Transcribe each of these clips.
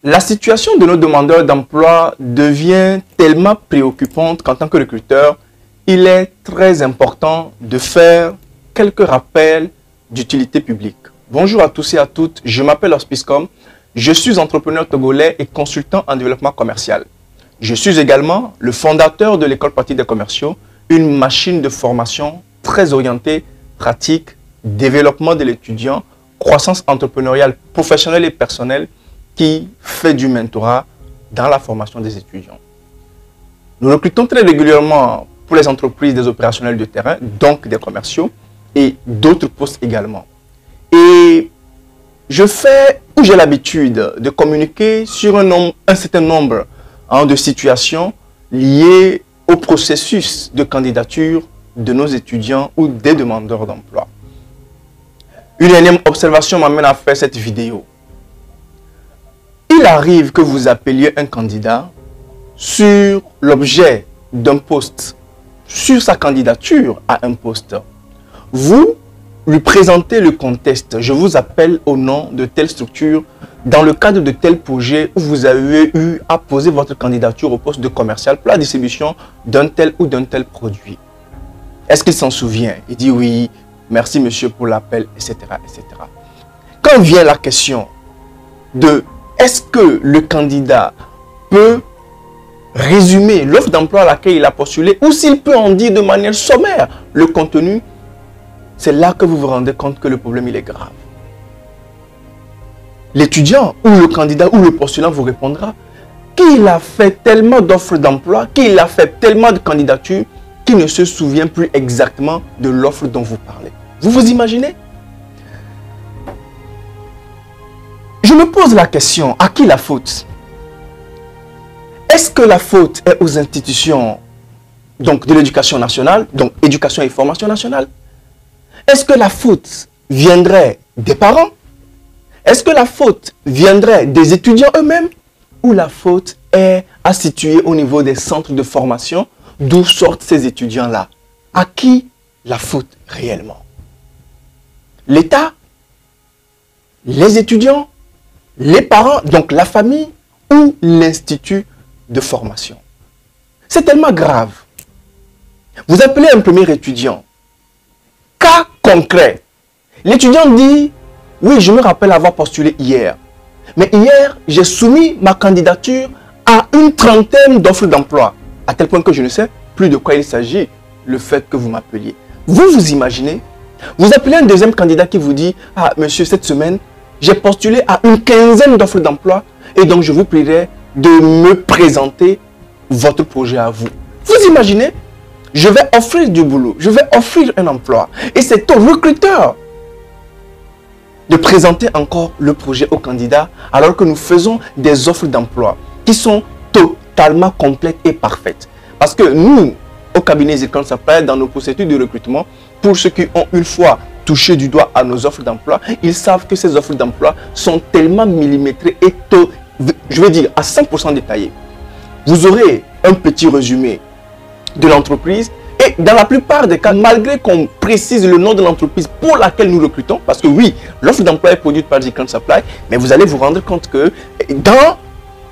La situation de nos demandeurs d'emploi devient tellement préoccupante qu'en tant que recruteur, il est très important de faire quelques rappels d'utilité publique. Bonjour à tous et à toutes, je m'appelle Hospicecom, je suis entrepreneur togolais et consultant en développement commercial. Je suis également le fondateur de l'école pratique des commerciaux, une machine de formation très orientée, pratique, développement de l'étudiant, croissance entrepreneuriale, professionnelle et personnelle qui fait du mentorat dans la formation des étudiants. Nous recrutons très régulièrement pour les entreprises des opérationnels de terrain, donc des commerciaux, et d'autres postes également. Et j'ai l'habitude de communiquer sur un certain nombre de situations liées au processus de candidature de nos étudiants ou des demandeurs d'emploi. Une énième observation m'amène à faire cette vidéo. Il arrive que vous appeliez un candidat sur l'objet d'un poste, sur sa candidature à un poste. Vous lui présentez le contexte. Je vous appelle au nom de telle structure dans le cadre de tel projet où vous avez eu à poser votre candidature au poste de commercial pour la distribution d'un tel ou d'un tel produit. Est-ce qu'il s'en souvient? Il dit oui, merci monsieur pour l'appel, etc., etc. Quand vient la question de est-ce que le candidat peut résumer l'offre d'emploi à laquelle il a postulé ou s'il peut en dire de manière sommaire le contenu, c'est là que vous vous rendez compte que le problème il est grave. L'étudiant ou le candidat ou le postulant vous répondra qu'il a fait tellement d'offres d'emploi, qu'il a fait tellement de candidatures qu'il ne se souvient plus exactement de l'offre dont vous parlez. Vous vous imaginez? Je me pose la question, à qui la faute? Est-ce que la faute est aux institutions donc, de l'éducation nationale, donc éducation et formation nationale? Est-ce que la faute viendrait des parents? Est-ce que la faute viendrait des étudiants eux-mêmes? Ou la faute est à situer au niveau des centres de formation d'où sortent ces étudiants-là? À qui la faute réellement? L'État? Les étudiants? Les parents, donc la famille ou l'institut de formation? C'est tellement grave. Vous appelez un premier étudiant. Cas concret. L'étudiant dit, oui, je me rappelle avoir postulé hier. Mais hier, j'ai soumis ma candidature à une trentaine d'offres d'emploi. À tel point que je ne sais plus de quoi il s'agit, le fait que vous m'appeliez. Vous vous imaginez? Vous appelez un deuxième candidat qui vous dit, ah monsieur, cette semaine, j'ai postulé à une quinzaine d'offres d'emploi et donc je vous prierai de me présenter votre projet à vous. Vous imaginez? Je vais offrir du boulot, je vais offrir un emploi et c'est au recruteur de présenter encore le projet au candidat alors que nous faisons des offres d'emploi qui sont totalement complètes et parfaites. Parce que nous, au cabinet Zircon Supply, dans nos procédures de recrutement, pour ceux qui ont une fois touché du doigt à nos offres d'emploi, ils savent que ces offres d'emploi sont tellement millimétrées et je veux dire à 100% détaillées. Vous aurez un petit résumé de l'entreprise et dans la plupart des cas, malgré qu'on précise le nom de l'entreprise pour laquelle nous recrutons, parce que oui, l'offre d'emploi est produite par Zircon Supply, mais vous allez vous rendre compte que dans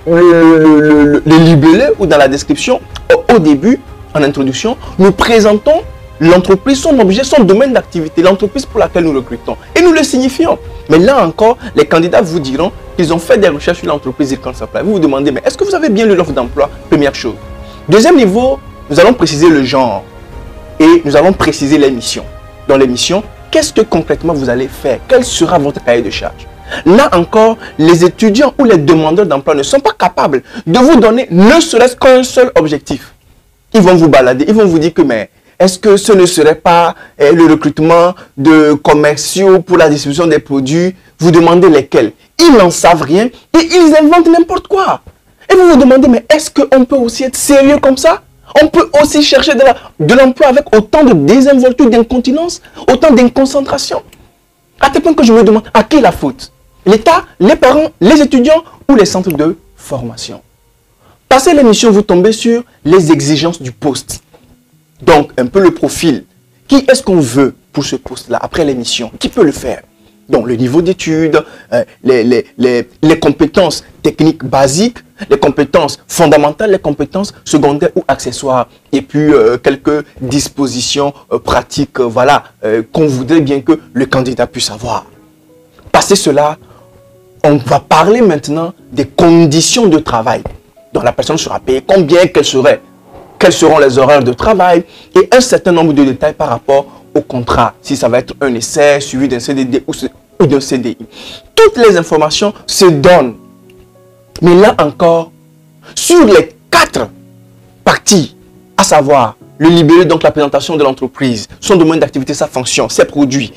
le libellé ou dans la description, au début, en introduction, nous présentons l'entreprise, son objet, son domaine d'activité, l'entreprise pour laquelle nous recrutons. Et nous le signifions. Mais là encore, les candidats vous diront qu'ils ont fait des recherches sur l'entreprise Zircon Supply. Vous vous demandez, mais est-ce que vous avez bien lu l'offre d'emploi? Première chose. Deuxième niveau, nous allons préciser le genre et nous allons préciser les missions. Dans les missions, qu'est-ce que concrètement vous allez faire? Quel sera votre cahier de charge? Là encore, les étudiants ou les demandeurs d'emploi ne sont pas capables de vous donner ne serait-ce qu'un seul objectif. Ils vont vous balader, ils vont vous dire que mais est-ce que ce ne serait pas le recrutement de commerciaux pour la distribution des produits? Vous demandez lesquels? Ils n'en savent rien et ils inventent n'importe quoi. Et vous vous demandez, mais est-ce qu'on peut aussi être sérieux comme ça? On peut aussi chercher de l'emploi avec autant de désinvolture, d'incontinence, autant d'inconcentration. À tel point que je me demande, à qui la faute? L'État, les parents, les étudiants ou les centres de formation? Passez l'émission, vous tombez sur les exigences du poste. Donc, un peu le profil. Qui est-ce qu'on veut pour ce poste-là après l'émission? Qui peut le faire? Donc le niveau d'études, les compétences techniques basiques, les compétences fondamentales, les compétences secondaires ou accessoires, et puis quelques dispositions pratiques, voilà, qu'on voudrait bien que le candidat puisse avoir. Passé cela, on va parler maintenant des conditions de travail. Donc la personne sera payée combien, quels seront les horaires de travail et un certain nombre de détails par rapport au contrat. Si ça va être un essai suivi d'un CDD ou d'un CDI. Toutes les informations se donnent. Mais là encore, sur les 4 parties, à savoir le libellé, donc la présentation de l'entreprise, son domaine d'activité, sa fonction, ses produits,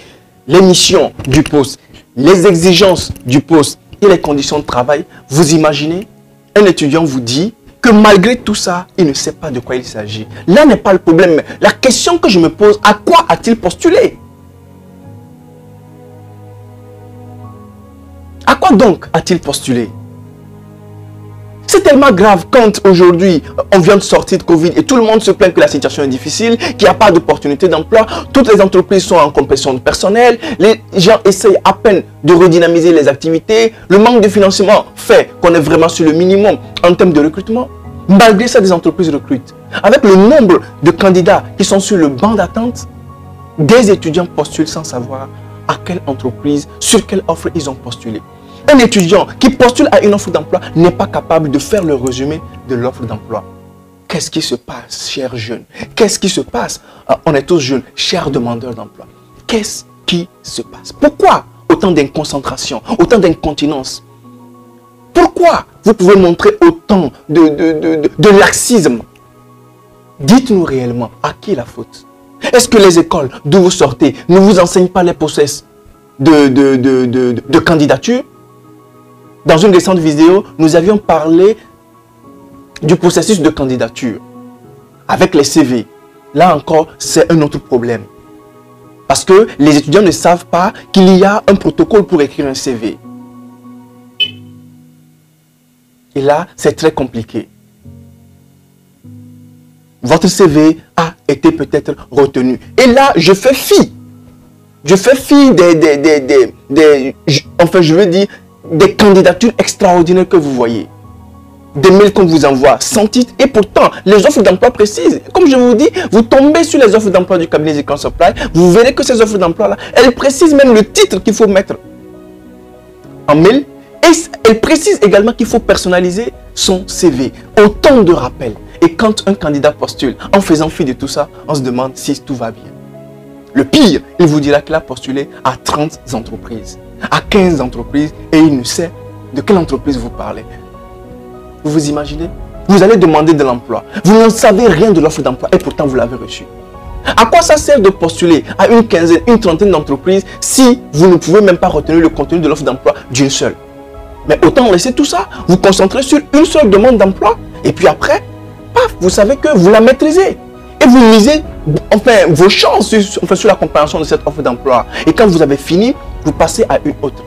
les missions du poste, les exigences du poste et les conditions de travail, vous imaginez, un étudiant vous dit que malgré tout ça, il ne sait pas de quoi il s'agit. Là n'est pas le problème. La question que je me pose, à quoi a-t-il postulé? À quoi donc a-t-il postulé? C'est tellement grave quand aujourd'hui on vient de sortir de Covid et tout le monde se plaint que la situation est difficile, qu'il n'y a pas d'opportunité d'emploi, toutes les entreprises sont en compression de personnel, les gens essayent à peine de redynamiser les activités, le manque de financement fait qu'on est vraiment sur le minimum en termes de recrutement. Malgré ça, des entreprises recrutent. Avec le nombre de candidats qui sont sur le banc d'attente, des étudiants postulent sans savoir à quelle entreprise, sur quelle offre ils ont postulé. Un étudiant qui postule à une offre d'emploi n'est pas capable de faire le résumé de l'offre d'emploi. Qu'est-ce qui se passe, chers jeunes? Qu'est-ce qui se passe? On est tous jeunes, chers demandeurs d'emploi. Qu'est-ce qui se passe? Pourquoi autant d'inconcentration, autant d'incontinence? Pourquoi vous pouvez montrer autant de laxisme? Dites-nous réellement, à qui est la faute? Est-ce que les écoles d'où vous sortez ne vous enseignent pas les process de candidature? Dans une récente vidéo, nous avions parlé du processus de candidature avec les CV. Là encore, c'est un autre problème. Parce que les étudiants ne savent pas qu'il y a un protocole pour écrire un CV. Et là, c'est très compliqué. Votre CV a été peut-être retenu. Et là, je fais fi. Je fais fi enfin, je veux dire, des candidatures extraordinaires que vous voyez. Des mails qu'on vous envoie sans titre. Et pourtant, les offres d'emploi précises. Comme je vous dis, vous tombez sur les offres d'emploi du cabinet Zicon Supply. Vous verrez que ces offres d'emploi-là, elles précisent même le titre qu'il faut mettre en mail. Et elles précisent également qu'il faut personnaliser son CV. Autant de rappels. Et quand un candidat postule, en faisant fi de tout ça, on se demande si tout va bien. Le pire, il vous dira qu'il a postulé à 30 entreprises, à 15 entreprises, et il ne sait de quelle entreprise vous parlez. Vous vous imaginez? Vous allez demander de l'emploi. Vous ne savez rien de l'offre d'emploi et pourtant vous l'avez reçue. À quoi ça sert de postuler à une quinzaine, une trentaine d'entreprises si vous ne pouvez même pas retenir le contenu de l'offre d'emploi d'une seule? Mais autant laisser tout ça, vous concentrer sur une seule demande d'emploi et puis après, paf, vous savez que vous la maîtrisez. Et vous misez enfin, vos chances sur la compréhension de cette offre d'emploi. Et quand vous avez fini, vous passez à une autre.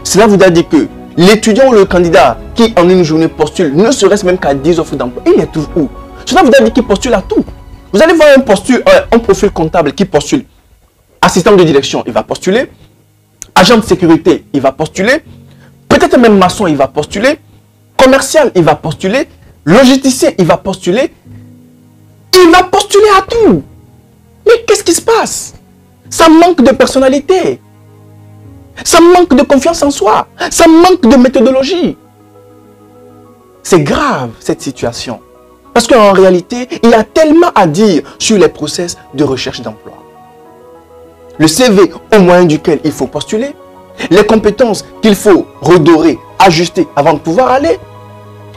Cela vous a dit que l'étudiant ou le candidat qui en une journée postule ne serait-ce même qu'à 10 offres d'emploi, il est toujours où? Cela vous a dit qu'il postule à tout. Vous allez voir un profil comptable qui postule. Assistant de direction, il va postuler. Agent de sécurité, il va postuler. Peut-être même maçon, il va postuler. Commercial, il va postuler. Logisticien, il va postuler. Il va postuler à tout. Mais qu'est-ce qui se passe? Ça manque de personnalité. Ça manque de confiance en soi. Ça manque de méthodologie. C'est grave cette situation. Parce qu'en réalité, il y a tellement à dire sur les process de recherche d'emploi. Le CV au moyen duquel il faut postuler, les compétences qu'il faut redorer, ajuster avant de pouvoir aller,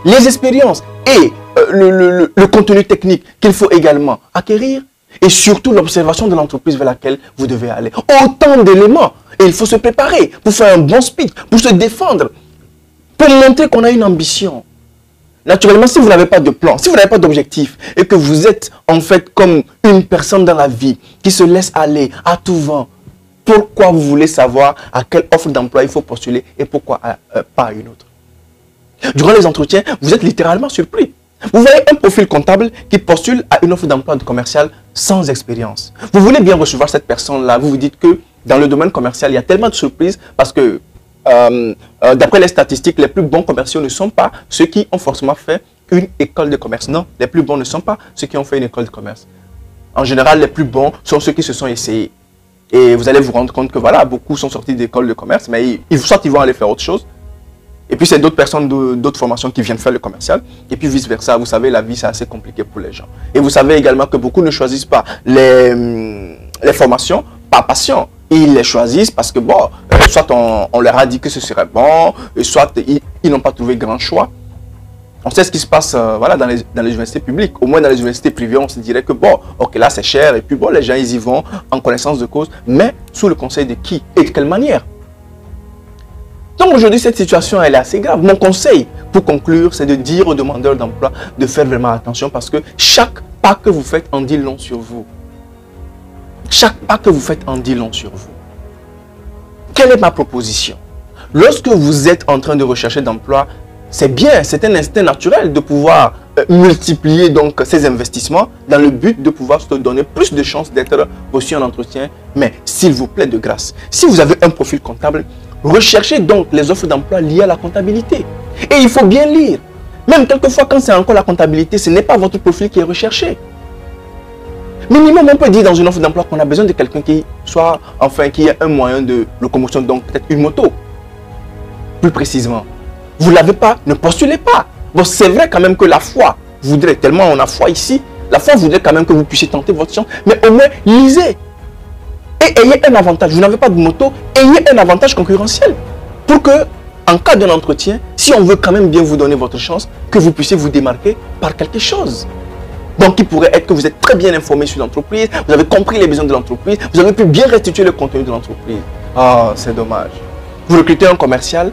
les expériences et le contenu technique qu'il faut également acquérir et surtout l'observation de l'entreprise vers laquelle vous devez aller. Autant d'éléments et il faut se préparer pour faire un bon speech, pour se défendre, pour montrer qu'on a une ambition. Naturellement, si vous n'avez pas de plan, si vous n'avez pas d'objectif et que vous êtes en fait comme une personne dans la vie qui se laisse aller à tout vent, pourquoi vous voulez savoir à quelle offre d'emploi il faut postuler et pourquoi pas à une autre? Durant les entretiens, vous êtes littéralement surpris. Vous voyez un profil comptable qui postule à une offre d'emploi de commercial sans expérience. Vous voulez bien recevoir cette personne-là, vous vous dites que dans le domaine commercial, il y a tellement de surprises parce que d'après les statistiques, les plus bons commerciaux ne sont pas ceux qui ont forcément fait une école de commerce. Non, les plus bons ne sont pas ceux qui ont fait une école de commerce. En général, les plus bons sont ceux qui se sont essayés. Et vous allez vous rendre compte que voilà, beaucoup sont sortis d'école de commerce, mais soit ils vont aller faire autre chose. Et puis c'est d'autres personnes d'autres formations qui viennent faire le commercial. Et puis vice versa, vous savez, la vie c'est assez compliqué pour les gens. Et vous savez également que beaucoup ne choisissent pas les formations par passion. Ils les choisissent parce que bon, soit on leur a dit que ce serait bon, soit ils n'ont pas trouvé grand choix. On sait ce qui se passe voilà, dans les universités publiques. Au moins dans les universités privées, on se dirait que bon, ok, là c'est cher. Et puis bon, les gens ils y vont en connaissance de cause. Mais sous le conseil de qui et de quelle manière? Donc aujourd'hui, cette situation, elle est assez grave. Mon conseil, pour conclure, c'est de dire aux demandeurs d'emploi de faire vraiment attention parce que chaque pas que vous faites en dit long sur vous. Chaque pas que vous faites en dit long sur vous. Quelle est ma proposition? Lorsque vous êtes en train de rechercher d'emploi, c'est bien, c'est un instinct naturel de pouvoir multiplier donc ces investissements dans le but de pouvoir se donner plus de chances d'être reçu en entretien. Mais s'il vous plaît, de grâce, si vous avez un profil comptable, recherchez donc les offres d'emploi liées à la comptabilité. Et il faut bien lire. Même quelquefois, quand c'est encore la comptabilité, ce n'est pas votre profil qui est recherché. Minimum, on peut dire dans une offre d'emploi qu'on a besoin de quelqu'un qui soit, enfin, qui ait un moyen de locomotion, donc peut-être une moto. Plus précisément. Vous ne l'avez pas, ne postulez pas. Bon, c'est vrai quand même que la foi voudrait, tellement on a foi ici, la foi voudrait quand même que vous puissiez tenter votre chance, mais au moins, lisez. Et ayez un avantage. Vous n'avez pas de moto, ayez un avantage concurrentiel. Pour que, en cas d'un entretien, si on veut quand même bien vous donner votre chance, que vous puissiez vous démarquer par quelque chose. Donc, il pourrait être que vous êtes très bien informé sur l'entreprise, vous avez compris les besoins de l'entreprise, vous avez pu bien restituer le contenu de l'entreprise. Ah, c'est dommage. Vous recrutez un commercial,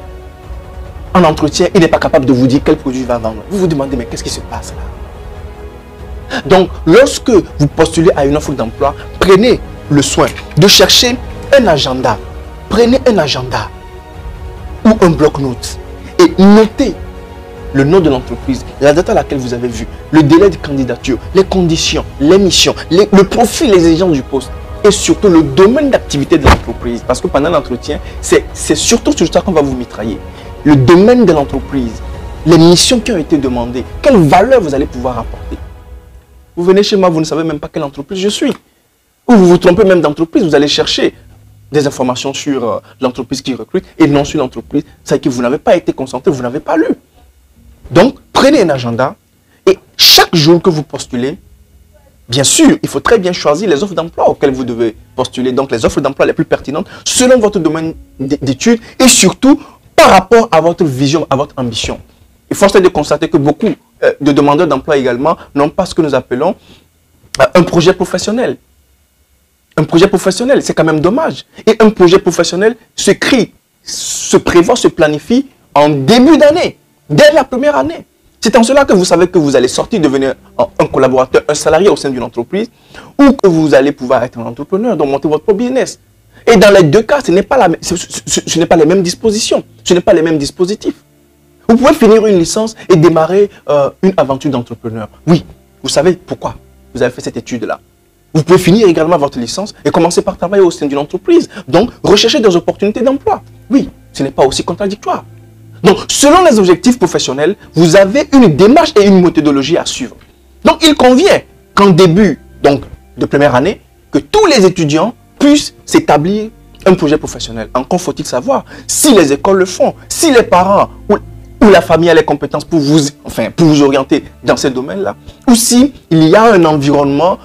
en entretien, il n'est pas capable de vous dire quel produit il va vendre. Vous vous demandez, mais qu'est-ce qui se passe là? Donc, lorsque vous postulez à une offre d'emploi, prenez le soin de chercher un agenda. Prenez un agenda ou un bloc-notes et notez le nom de l'entreprise, la date à laquelle vous avez vu, le délai de candidature, les conditions, les missions, le profil, les exigences du poste et surtout le domaine d'activité de l'entreprise. Parce que pendant l'entretien, c'est surtout sur ça qu'on va vous mitrailler. Le domaine de l'entreprise, les missions qui ont été demandées, quelle valeur vous allez pouvoir apporter. Vous venez chez moi, vous ne savez même pas quelle entreprise je suis. Ou vous vous trompez même d'entreprise, vous allez chercher des informations sur l'entreprise qui recrute et non sur l'entreprise. C'est que vous n'avez pas été concentré, vous n'avez pas lu. Donc, prenez un agenda et chaque jour que vous postulez, bien sûr, il faut très bien choisir les offres d'emploi auxquelles vous devez postuler. Donc, les offres d'emploi les plus pertinentes selon votre domaine d'études et surtout par rapport à votre vision, à votre ambition. Il faut de constater que beaucoup de demandeurs d'emploi également n'ont pas ce que nous appelons un projet professionnel. Un projet professionnel, c'est quand même dommage. Et un projet professionnel se prévoit, se planifie en début d'année, dès la première année. C'est en cela que vous savez que vous allez sortir, devenir un collaborateur, un salarié au sein d'une entreprise, ou que vous allez pouvoir être un entrepreneur, donc monter votre propre business. Et dans les deux cas, ce n'est pas les mêmes dispositions, ce n'est pas les mêmes dispositifs. Vous pouvez finir une licence et démarrer une aventure d'entrepreneur. Oui, vous savez pourquoi vous avez fait cette étude-là. Vous pouvez finir également votre licence et commencer par travailler au sein d'une entreprise. Donc, rechercher des opportunités d'emploi. Oui, ce n'est pas aussi contradictoire. Donc, selon les objectifs professionnels, vous avez une démarche et une méthodologie à suivre. Donc, il convient qu'en début de première année, que tous les étudiants puissent s'établir un projet professionnel. Encore faut-il savoir si les écoles le font, si les parents ou la famille a les compétences pour vous orienter dans ces domaines-là, ou si il y a un environnement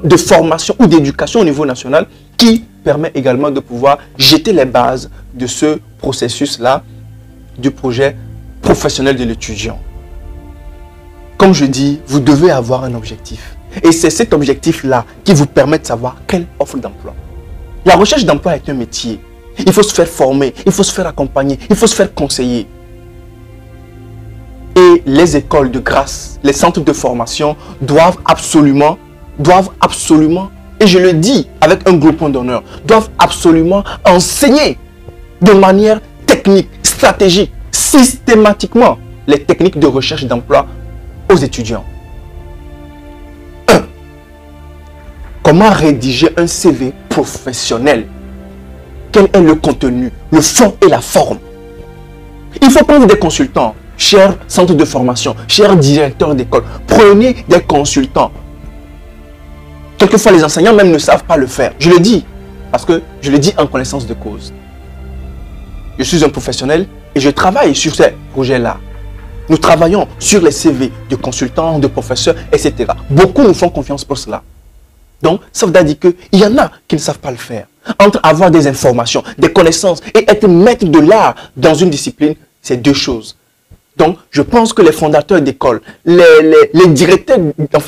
de formation ou d'éducation au niveau national qui permet également de pouvoir jeter les bases de ce processus-là du projet professionnel de l'étudiant. Comme je dis, vous devez avoir un objectif. Et c'est cet objectif-là qui vous permet de savoir quelle offre d'emploi. La recherche d'emploi est un métier. Il faut se faire former, il faut se faire accompagner, il faut se faire conseiller. Et les écoles de grâce, les centres de formation doivent absolument, et je le dis avec un gros point d'honneur, doivent absolument enseigner de manière technique, stratégique, systématiquement les techniques de recherche d'emploi aux étudiants. 1. Comment rédiger un CV professionnel quel est le contenu, le fond et la forme. Il faut prendre des consultants, chers centres de formation, chers directeurs d'école. Prenez des consultants. Quelquefois, les enseignants même ne savent pas le faire. Je le dis, parce que je le dis en connaissance de cause. Je suis un professionnel et je travaille sur ces projets-là. Nous travaillons sur les CV de consultants, de professeurs, etc. Beaucoup nous font confiance pour cela. Donc, ça veut dire qu'il y en a qui ne savent pas le faire. Entre avoir des informations, des connaissances et être maître de l'art dans une discipline, c'est deux choses. Donc, je pense que les fondateurs d'école, les directeurs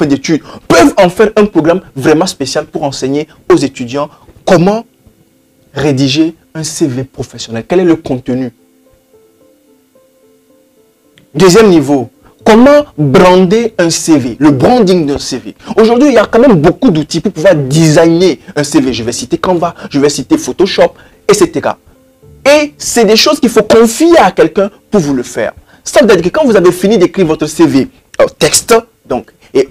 d'études peuvent en faire un programme vraiment spécial pour enseigner aux étudiants comment rédiger un CV professionnel. Quel est le contenu? Deuxième niveau, comment brander un CV, le branding d'un CV. Aujourd'hui, il y a quand même beaucoup d'outils pour pouvoir designer un CV. Je vais citer Canva, je vais citer Photoshop, etc. Et c'est des choses qu'il faut confier à quelqu'un pour vous le faire. Ça veut dire que quand vous avez fini d'écrire votre CV texte, donc, et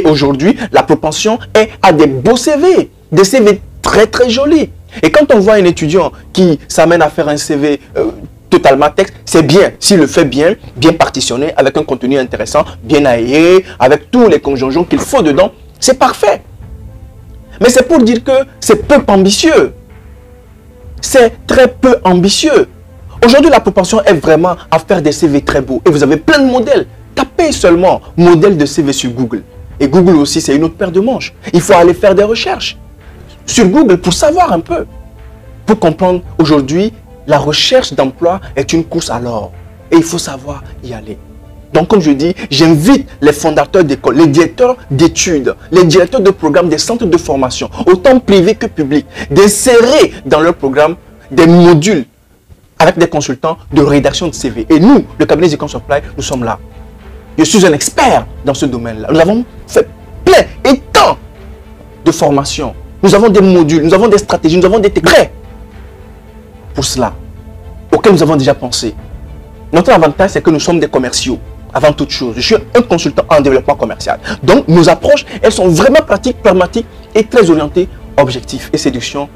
aujourd'hui, la propension est à des beaux CV, des CV très très jolis. Et quand on voit un étudiant qui s'amène à faire un CV totalement texte, c'est bien, s'il le fait bien, bien partitionné, avec un contenu intéressant, bien aéré, avec tous les conjonction qu'il faut dedans, c'est parfait. Mais c'est pour dire que c'est peu ambitieux. C'est très peu ambitieux. Aujourd'hui, la propension est vraiment à faire des CV très beaux. Et vous avez plein de modèles. Tapez seulement modèle de CV sur Google. Et Google aussi, c'est une autre paire de manches. Il faut aller faire des recherches sur Google pour savoir un peu. Pour comprendre, aujourd'hui, la recherche d'emploi est une course à l'or. Et il faut savoir y aller. Donc, comme je dis, j'invite les fondateurs d'écoles, les directeurs d'études, les directeurs de programmes des centres de formation, autant privés que publics, d'insérer dans leur programme des modules avec des consultants de rédaction de CV. Et nous, le cabinet Zicom Supply, nous sommes là. Je suis un expert dans ce domaine-là. Nous avons fait plein et tant de formations. Nous avons des modules, nous avons des stratégies, nous avons des techniques pour cela, auxquels nous avons déjà pensé. Notre avantage, c'est que nous sommes des commerciaux. Avant toute chose, je suis un consultant en développement commercial. Donc, nos approches, elles sont vraiment pratiques, pragmatiques et très orientées objectifs et séduction,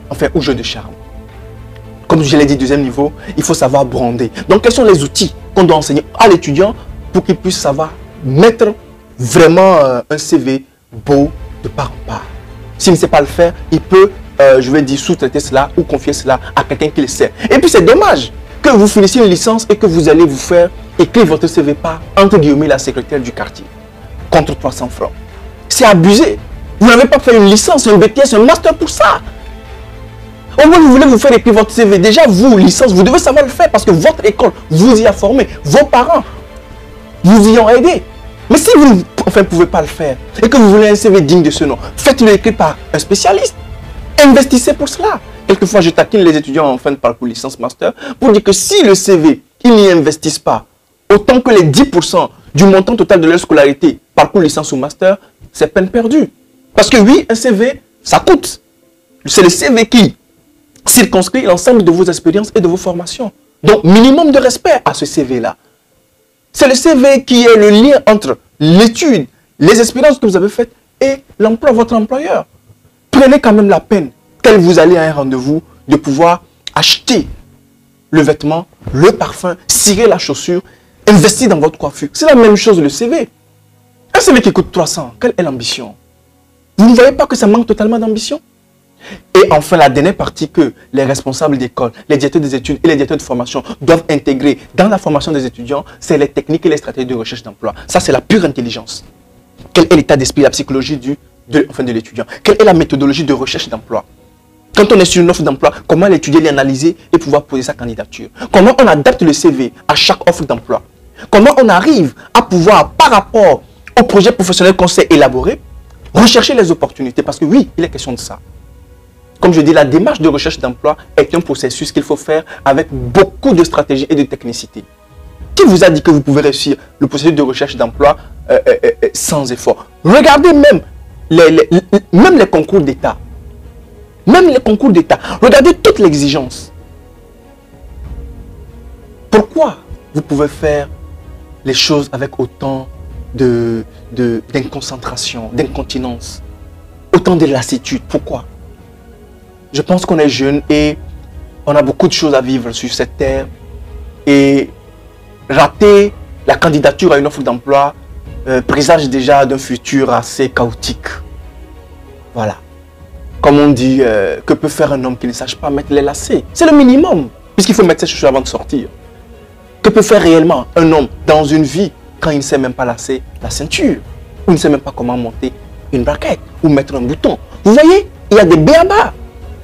enfin, au jeu de charme. Comme je l'ai dit, deuxième niveau, il faut savoir brander. Donc, quels sont les outils qu'on doit enseigner à l'étudiant pour qu'il puisse savoir mettre vraiment un CV beau de part en part. S'il ne sait pas le faire, il peut, je vais dire, sous-traiter cela ou confier cela à quelqu'un qui le sait. Et puis, c'est dommage que vous finissiez une licence et que vous allez vous faire écrire votre CV par, entre guillemets, la secrétaire du quartier, contre 300 francs. C'est abusé. Vous n'avez pas fait une licence, un BTS, un master pour ça. Au moins, vous voulez vous faire écrire votre CV. Déjà, vous, licence, vous devez savoir le faire parce que votre école vous y a formé. Vos parents vous y ont aidé. Mais si vous ne pouvez pas le faire et que vous voulez un CV digne de ce nom, faites-le écrire par un spécialiste. Investissez pour cela. Quelquefois, je taquine les étudiants en fin de parcours licence master pour dire que si le CV, ils n'y investissent pas, autant que les 10% du montant total de leur scolarité, parcours licence ou master, c'est peine perdue. Parce que oui, un CV, ça coûte. C'est le CV qui circonscrit l'ensemble de vos expériences et de vos formations. Donc, minimum de respect à ce CV-là. C'est le CV qui est le lien entre l'étude, les expériences que vous avez faites et l'emploi, votre employeur. Prenez quand même la peine, tel vous allez à un rendez-vous, de pouvoir acheter le vêtement, le parfum, cirer la chaussure, investir dans votre coiffure. C'est la même chose le CV. Un CV qui coûte 300, quelle est l'ambition? Vous ne voyez pas que ça manque totalement d'ambition? Et enfin, la dernière partie que les responsables d'école, les directeurs des études et les directeurs de formation doivent intégrer dans la formation des étudiants, c'est les techniques et les stratégies de recherche d'emploi. Ça, c'est la pure intelligence. Quel est l'état d'esprit, la psychologie de l'étudiant? Quelle est la méthodologie de recherche d'emploi? Quand on est sur une offre d'emploi, comment l'étudier, l'analyser et pouvoir poser sa candidature? Comment on adapte le CV à chaque offre d'emploi? Comment on arrive à pouvoir, par rapport au projet professionnel qu'on s'est élaboré, rechercher les opportunités? Parce que oui, il est question de ça. Comme je dis, la démarche de recherche d'emploi est un processus qu'il faut faire avec beaucoup de stratégie et de technicité. Qui vous a dit que vous pouvez réussir le processus de recherche d'emploi sans effort? Regardez même les concours d'État. Même les concours d'État. Regardez toute l'exigence. Pourquoi vous pouvez faire les choses avec autant d'inconcentration, d'incontinence, autant de lassitude? Pourquoi? je pense qu'on est jeune et on a beaucoup de choses à vivre sur cette terre. Et rater la candidature à une offre d'emploi présage déjà d'un futur assez chaotique. Voilà. Comme on dit, que peut faire un homme qui ne sache pas mettre les lacets? C'est le minimum, puisqu'il faut mettre ses chaussures avant de sortir. Que peut faire réellement un homme dans une vie quand il ne sait même pas lasser la ceinture, ou il ne sait même pas comment monter une braquette, ou mettre un bouton? Vous voyez, il y a des b.a.-ba.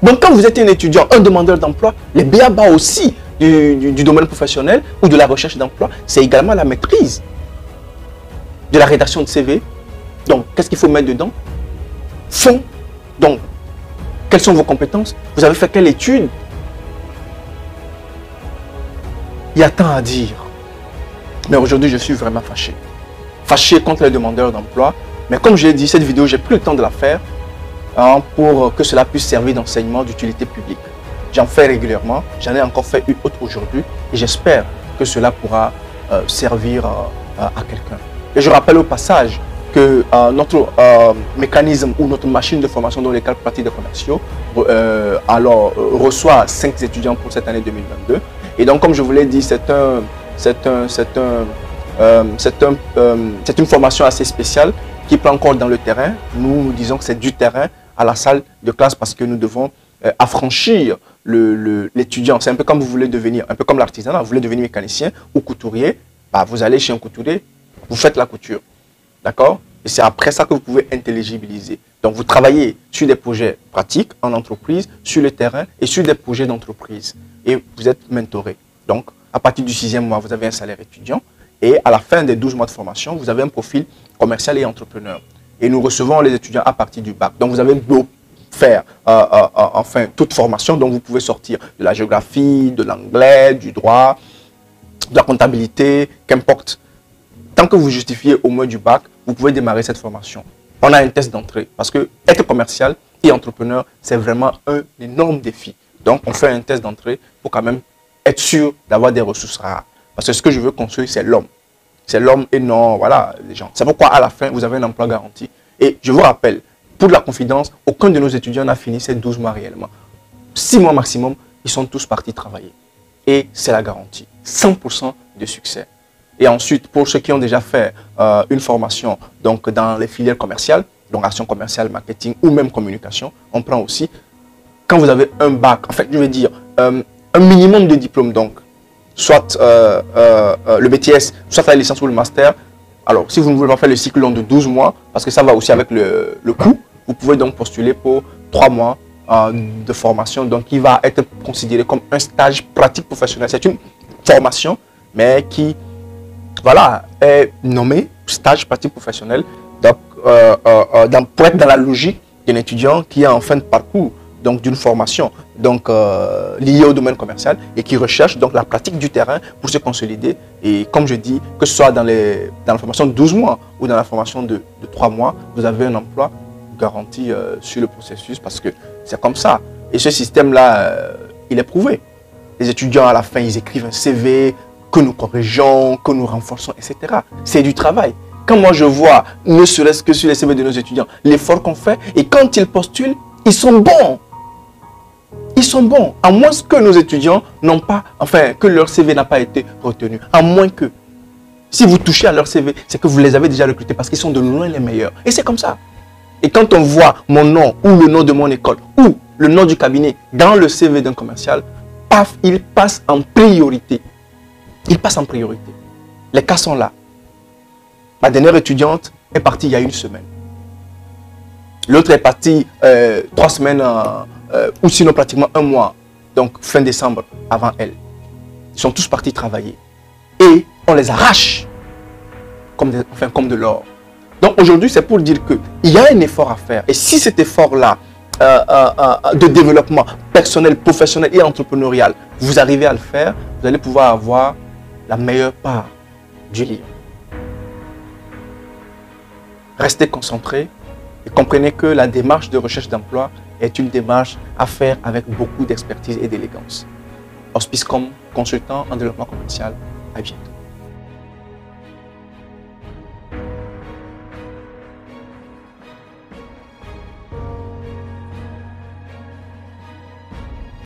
Donc quand vous êtes un étudiant, un demandeur d'emploi, les b.a.-ba aussi du domaine professionnel ou de la recherche d'emploi, c'est également la maîtrise de la rédaction de CV. Donc, qu'est-ce qu'il faut mettre dedans? Fond. Donc, quelles sont vos compétences? Vous avez fait quelle étude? Il y a tant à dire. Mais aujourd'hui, je suis vraiment fâché. Fâché contre les demandeurs d'emploi. Mais comme je l'ai dit, cette vidéo, j'ai pris le temps de la faire pour que cela puisse servir d'enseignement d'utilité publique. J'en fais régulièrement. J'en ai encore fait une autre aujourd'hui. Et j'espère que cela pourra servir à quelqu'un. Et je rappelle au passage que notre mécanisme ou notre machine de formation dans l'école pratique des commerciaux reçoit 5 étudiants pour cette année 2022. Et donc, comme je vous l'ai dit, c'est une formation assez spéciale qui prend encore dans le terrain. Nous disons que c'est du terrain à la salle de classe parce que nous devons affranchir l'étudiant. C'est un peu comme vous voulez devenir, un peu comme l'artisanat, vous voulez devenir mécanicien ou couturier, bah, vous allez chez un couturier, vous faites la couture. D'accord? Et c'est après ça que vous pouvez intelligibiliser. Donc, vous travaillez sur des projets pratiques en entreprise, sur le terrain et sur des projets d'entreprise. Et vous êtes mentoré. Donc, à partir du 6e mois, vous avez un salaire étudiant. Et à la fin des 12 mois de formation, vous avez un profil commercial et entrepreneur. Et nous recevons les étudiants à partir du bac. Donc, vous avez beau faire enfin toute formation. Donc, vous pouvez sortir de la géographie, de l'anglais, du droit, de la comptabilité, qu'importe. Tant que vous justifiez au moins du bac, vous pouvez démarrer cette formation. On a un test d'entrée parce que être commercial et entrepreneur, c'est vraiment un énorme défi. Donc, on fait un test d'entrée pour quand même être sûr d'avoir des ressources rares. Parce que ce que je veux construire, c'est l'homme. C'est l'homme et non, voilà, les gens. C'est pourquoi à la fin, vous avez un emploi garanti. Et je vous rappelle, pour de la confidence, aucun de nos étudiants n'a fini ces 12 mois réellement. 6 mois maximum, ils sont tous partis travailler. Et c'est la garantie. 100% de succès. Et ensuite, pour ceux qui ont déjà fait une formation donc dans les filières commerciales, donc action commerciale, marketing ou même communication, on prend aussi, quand vous avez un bac, en fait, je vais dire, un minimum de diplômes, donc, soit le BTS, soit la licence ou le master. Alors, si vous ne voulez pas faire le cycle long de 12 mois, parce que ça va aussi avec le coût, vous pouvez donc postuler pour 3 mois de formation, donc qui va être considéré comme un stage pratique professionnel. C'est une formation, mais qui voilà, est nommé stage pratique professionnel donc, pour être dans la logique d'un étudiant qui est en fin de parcours donc d'une formation donc, liée au domaine commercial et qui recherche donc la pratique du terrain pour se consolider. Et comme je dis, que ce soit dans la formation de 12 mois ou dans la formation de 3 mois, vous avez un emploi garanti sur le processus parce que c'est comme ça. Et ce système-là, il est prouvé. Les étudiants, à la fin, ils écrivent un CV que nous corrigeons, que nous renforçons, etc. C'est du travail. Quand moi je vois, ne serait-ce que sur les CV de nos étudiants, l'effort qu'on fait, et quand ils postulent, ils sont bons. Ils sont bons, à moins que nos étudiants n'ont pas, enfin, que leur CV n'a pas été retenu. À moins que, si vous touchez à leur CV, c'est que vous les avez déjà recrutés parce qu'ils sont de loin les meilleurs. Et c'est comme ça. Et quand on voit mon nom ou le nom de mon école ou le nom du cabinet dans le CV d'un commercial, paf, il passe en priorité. Il passe en priorité. Les cas sont là. Ma dernière étudiante est partie il y a 1 semaine. L'autre est partie 3 semaines ou sinon pratiquement 1 mois. Donc fin décembre avant elle. Ils sont tous partis travailler. Et on les arrache comme de l'or. Donc aujourd'hui, c'est pour dire qu'il y a un effort à faire. Et si cet effort-là de développement personnel, professionnel et entrepreneurial, vous arrivez à le faire, vous allez pouvoir avoir la meilleure part du livre. Restez concentrés et comprenez que la démarche de recherche d'emploi est une démarche à faire avec beaucoup d'expertise et d'élégance. Auspicecom, consultant en développement commercial. À bientôt.